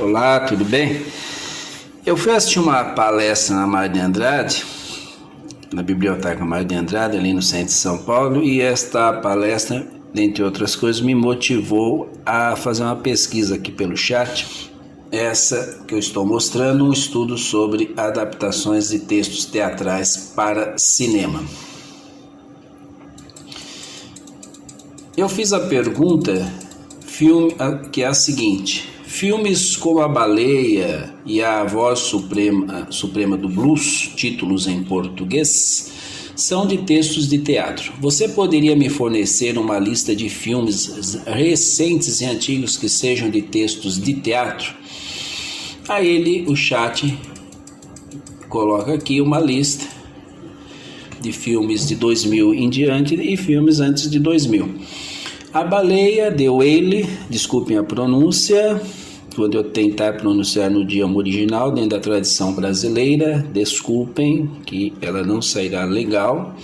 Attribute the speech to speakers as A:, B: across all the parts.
A: Olá, tudo bem? Eu fui assistir uma palestra na Mário de Andrade, na Biblioteca Mário de Andrade, ali no centro de São Paulo, e esta palestra, dentre outras coisas, me motivou a fazer uma pesquisa aqui pelo chat. Essa que eu estou mostrando, um estudo sobre adaptações de textos teatrais para cinema. Eu fiz a pergunta que é a seguinte: filmes como A Baleia e A Voz Suprema do Blues, títulos em português, são de textos de teatro. Você poderia me fornecer uma lista de filmes recentes e antigos que sejam de textos de teatro? Aí o chat coloca aqui uma lista de filmes de 2000 em diante e filmes antes de 2000. A Baleia, The Whale, desculpem a pronúncia, quando eu tentar pronunciar no idioma original, dentro da tradição brasileira, desculpem que ela não sairá legal.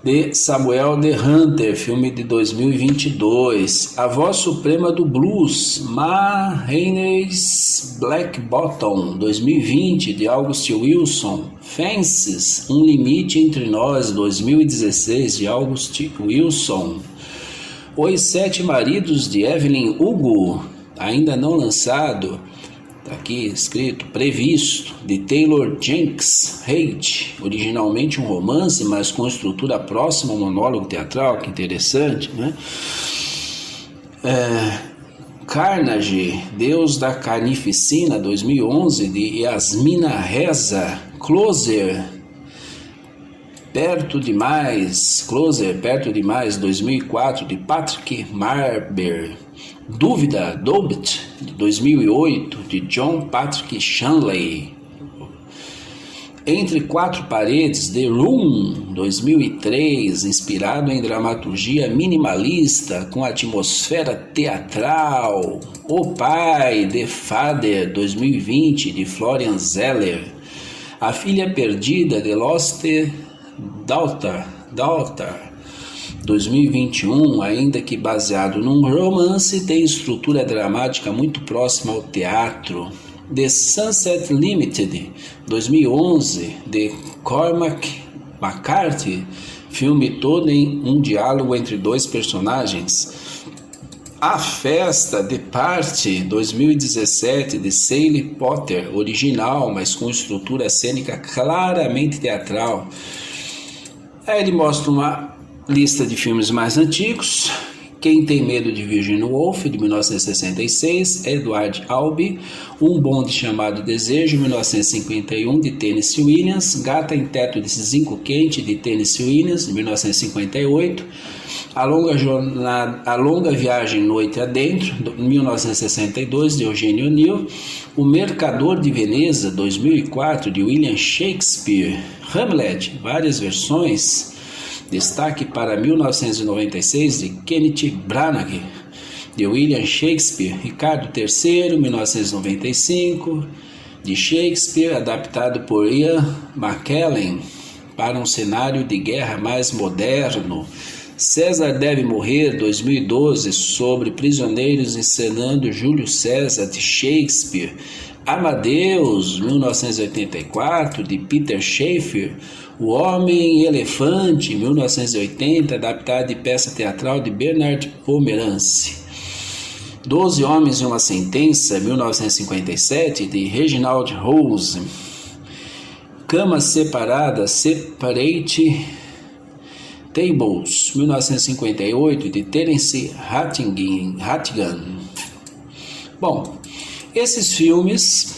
A: De Samuel The Hunter, filme de 2022. A Voz Suprema do Blues, Ma Rainey's Black Bottom, 2020, de August Wilson. Fences, Um Limite Entre Nós, 2016, de August Wilson. Os Sete Maridos de Evelyn Hugo, ainda não lançado, está aqui escrito, previsto, de Taylor Jenks Reid, originalmente um romance, mas com estrutura próxima ao monólogo teatral, que interessante, né? Carnage, Deus da Carnificina, 2011, de Yasmina Reza. Closer, Perto Demais, 2004, de Patrick Marber. Dúvida, Doubt, de 2008, de John Patrick Shanley. Entre Quatro Paredes, The Room, 2003, inspirado em dramaturgia minimalista com atmosfera teatral. O Pai, The Father, 2020, de Florian Zeller. A Filha Perdida, The Lost Daughter, 2021, ainda que baseado num romance, tem estrutura dramática muito próxima ao teatro. The Sunset Limited, 2011, de Cormac McCarthy, filme todo em um diálogo entre dois personagens. A Festa, The Party, 2017, de Sally Potter, original, mas com estrutura cênica claramente teatral. Aí ele mostra uma lista de filmes mais antigos. Quem Tem Medo de Virginia Woolf, de 1966, Edward Albee. Um Bonde Chamado Desejo, 1951, de Tennessee Williams. Gata em Teto de Zinco Quente, de Tennessee Williams, de 1958. A Longa Viagem Noite Adentro, 1962, de Eugênio O'Neill. O Mercador de Veneza, 2004, de William Shakespeare. Hamlet, várias versões. Destaque para 1996, de Kenneth Branagh, de William Shakespeare. Ricardo III, 1995, de Shakespeare, adaptado por Ian McKellen para um cenário de guerra mais moderno. César Deve Morrer, 2012, sobre prisioneiros encenando Júlio César, de Shakespeare. Amadeus, 1984, de Peter Shaffer. O Homem Elefante, 1980, adaptado de peça teatral de Bernard Pomerance. 12 Homens e uma Sentença, 1957, de Reginald Rose. Camas Separadas, Separate Tables, 1958, de Terence Rattigan. Bom, esses filmes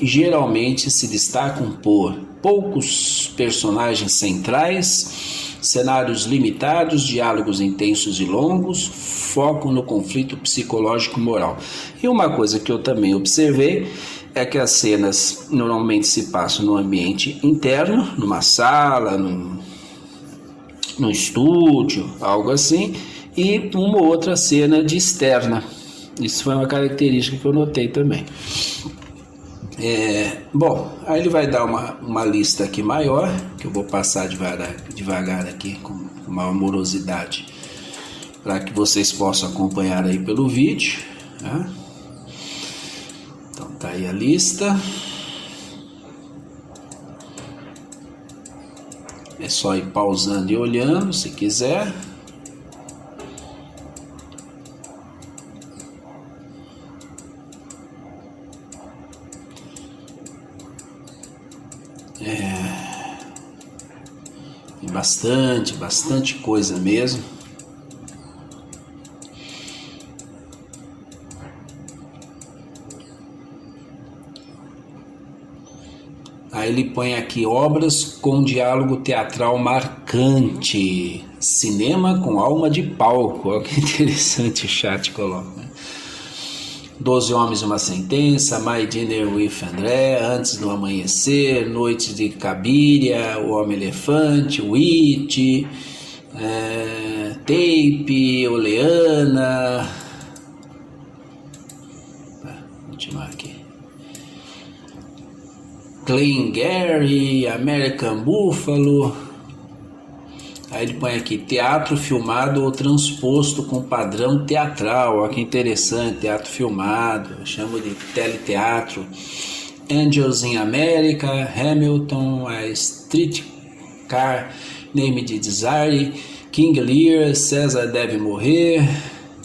A: geralmente se destacam por poucos personagens centrais, cenários limitados, diálogos intensos e longos, foco no conflito psicológico moral. E uma coisa que eu também observei é que as cenas normalmente se passam no ambiente interno, numa sala, no estúdio, algo assim, e uma outra cena de externa. Isso foi uma característica que eu notei também. Bom, aí ele vai dar uma lista aqui maior, que eu vou passar devagar aqui com uma amorosidade, para que vocês possam acompanhar aí pelo vídeo, tá? Tá aí a lista. É só ir pausando e olhando, se quiser. Tem bastante coisa mesmo. Aí ele põe aqui obras com diálogo teatral marcante, cinema com alma de palco. Olha que interessante o chat coloca, né? 12 Homens e uma Sentença, My Dinner with André, Antes do Amanhecer, Noites de Cabiria, O Homem-Elefante, Witch, Tape, Oleana. Vou continuar aqui. Glengarry, American Buffalo. Aí ele põe aqui, teatro filmado ou transposto com padrão teatral. Olha que interessante, teatro filmado, eu chamo de teleteatro. Angels in America, Hamilton, a Streetcar Named Desire, King Lear, César Deve Morrer,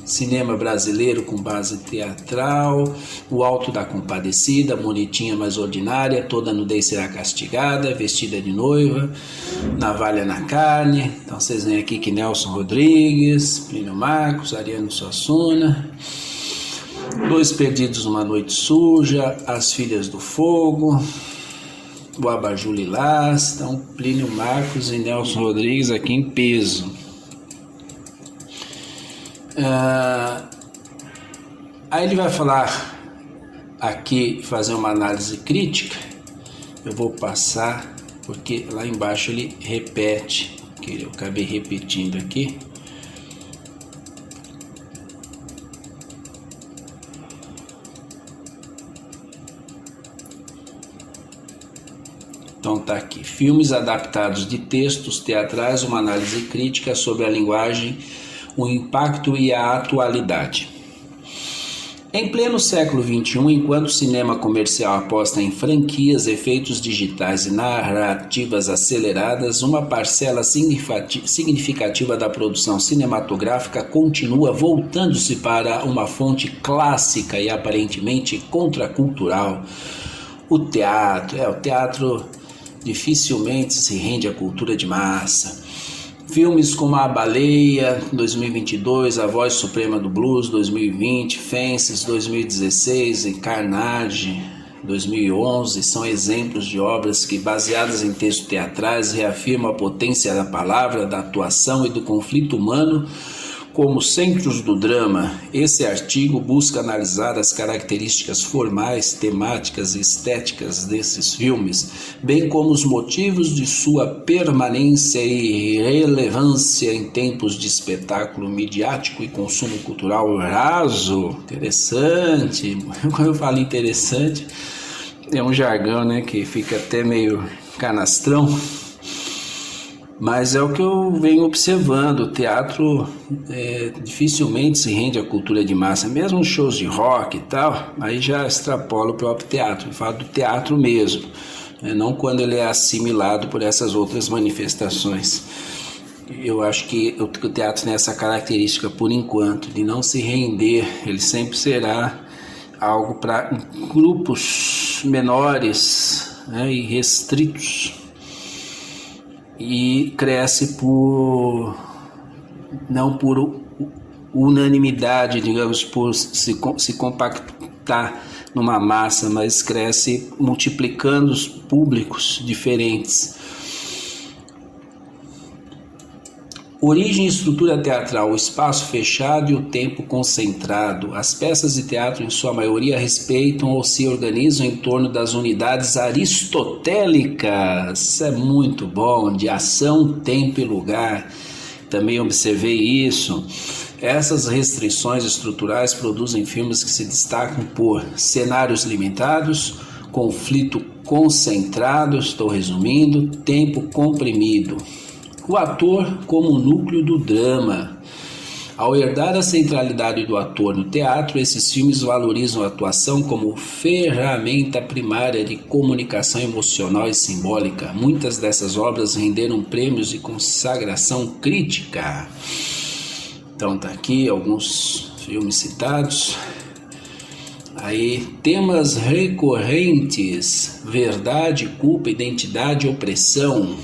A: cinema brasileiro com base teatral, O Alto da Compadecida, Bonitinha Mas Ordinária, Toda Nudez Será Castigada, Vestida de Noiva, Navalha na Carne. Então vocês veem aqui que Nelson Rodrigues, Plínio Marcos, Ariano Suassuna, Dois Perdidos Uma Noite Suja, As Filhas do Fogo, O Abajur Lilás. Então Plínio Marcos e Nelson Rodrigues aqui em peso. Aí ele vai falar aqui, fazer uma análise crítica. Eu vou passar porque lá embaixo ele repete, que eu acabei repetindo aqui. Então tá aqui, filmes adaptados de textos teatrais, uma análise crítica sobre a linguagem, o impacto e a atualidade. Em pleno século XXI, enquanto o cinema comercial aposta em franquias, efeitos digitais e narrativas aceleradas, uma parcela significativa da produção cinematográfica continua voltando-se para uma fonte clássica e aparentemente contracultural. O teatro dificilmente se rende à cultura de massa. Filmes como A Baleia, 2022, A Voz Suprema do Blues, 2020, Fences, 2016 e Carnage, 2011, são exemplos de obras que, baseadas em textos teatrais, reafirmam a potência da palavra, da atuação e do conflito humano como centros do drama. Esse artigo busca analisar as características formais, temáticas e estéticas desses filmes, bem como os motivos de sua permanência e relevância em tempos de espetáculo midiático e consumo cultural raso. Interessante. Quando eu falo interessante, é um jargão, né, que fica até meio canastrão. Mas é o que eu venho observando, o teatro dificilmente se rende à cultura de massa, mesmo os shows de rock e tal, aí já extrapola o próprio teatro, eu falo do teatro mesmo, não quando ele é assimilado por essas outras manifestações. Eu acho que o teatro tem essa característica por enquanto, de não se render, ele sempre será algo para grupos menores, né, e restritos. E cresce não por unanimidade, digamos, por se compactar numa massa, mas cresce multiplicando os públicos diferentes. Origem e estrutura teatral, o espaço fechado e o tempo concentrado. As peças de teatro, em sua maioria, respeitam ou se organizam em torno das unidades aristotélicas. Isso é muito bom, de ação, tempo e lugar. Também observei isso. Essas restrições estruturais produzem filmes que se destacam por cenários limitados, conflito concentrado, estou resumindo, tempo comprimido. O ator como núcleo do drama. Ao herdar a centralidade do ator no teatro, esses filmes valorizam a atuação como ferramenta primária de comunicação emocional e simbólica. Muitas dessas obras renderam prêmios de consagração crítica. Então tá aqui alguns filmes citados. Aí, temas recorrentes: verdade, culpa, identidade e opressão.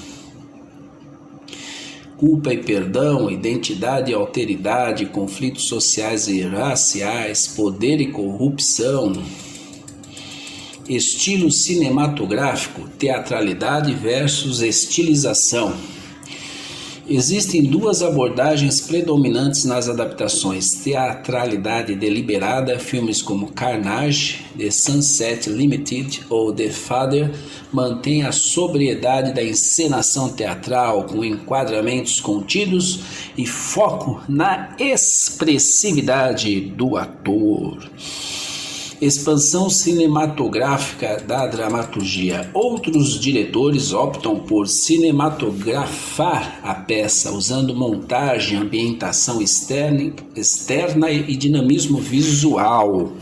A: Culpa e perdão, identidade e alteridade, conflitos sociais e raciais, poder e corrupção. Estilo cinematográfico, teatralidade versus estilização. Existem duas abordagens predominantes nas adaptações: teatralidade deliberada, filmes como Carnage, The Sunset Limited ou The Father mantém a sobriedade da encenação teatral, com enquadramentos contidos e foco na expressividade do ator. Expansão cinematográfica da dramaturgia. Outros diretores optam por cinematografar a peça, usando montagem, ambientação externa e dinamismo visual.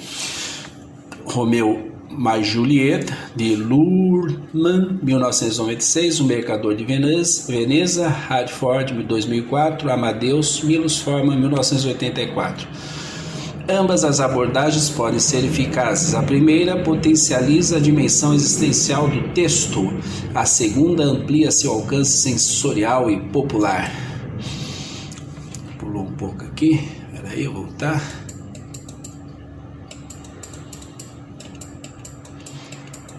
A: Romeu mais Julieta, de Luhrmann, 1996, O Mercador de Veneza, Radford, 2004, Amadeus, Milos Forman, 1984. Ambas as abordagens podem ser eficazes. A primeira potencializa a dimensão existencial do texto. A segunda amplia seu alcance sensorial e popular. Pulou um pouco aqui. Espera aí, eu vou voltar.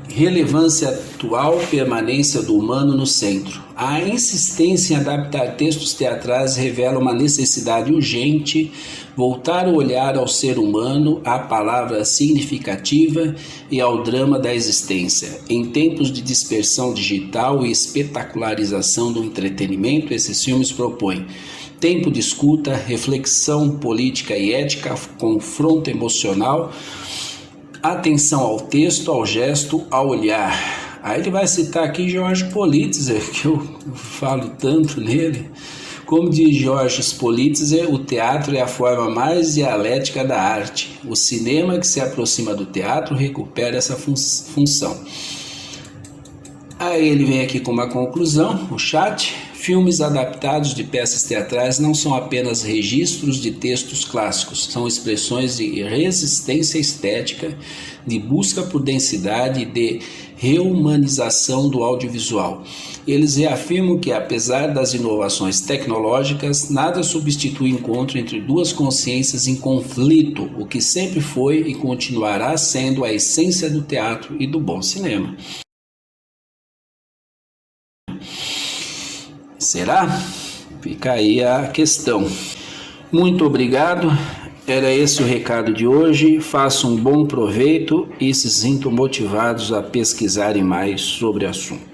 A: Relevância atual, permanência do humano no centro. A insistência em adaptar textos teatrais revela uma necessidade urgente, voltar o olhar ao ser humano, à palavra significativa e ao drama da existência. Em tempos de dispersão digital e espetacularização do entretenimento, esses filmes propõem tempo de escuta, reflexão política e ética, confronto emocional, atenção ao texto, ao gesto, ao olhar. Aí ele vai citar aqui George Politzer, que eu falo tanto nele. Como diz George Politzer, o teatro é a forma mais dialética da arte. O cinema que se aproxima do teatro recupera essa função. Aí ele vem aqui com uma conclusão, o chat. Filmes adaptados de peças teatrais não são apenas registros de textos clássicos, são expressões de resistência estética, de busca por densidade e de reumanização do audiovisual. Eles reafirmam que, apesar das inovações tecnológicas, nada substitui o encontro entre duas consciências em conflito, o que sempre foi e continuará sendo a essência do teatro e do bom cinema. Será? Fica aí a questão. Muito obrigado. Era esse o recado de hoje. Façam um bom proveito e se sintam motivados a pesquisarem mais sobre o assunto.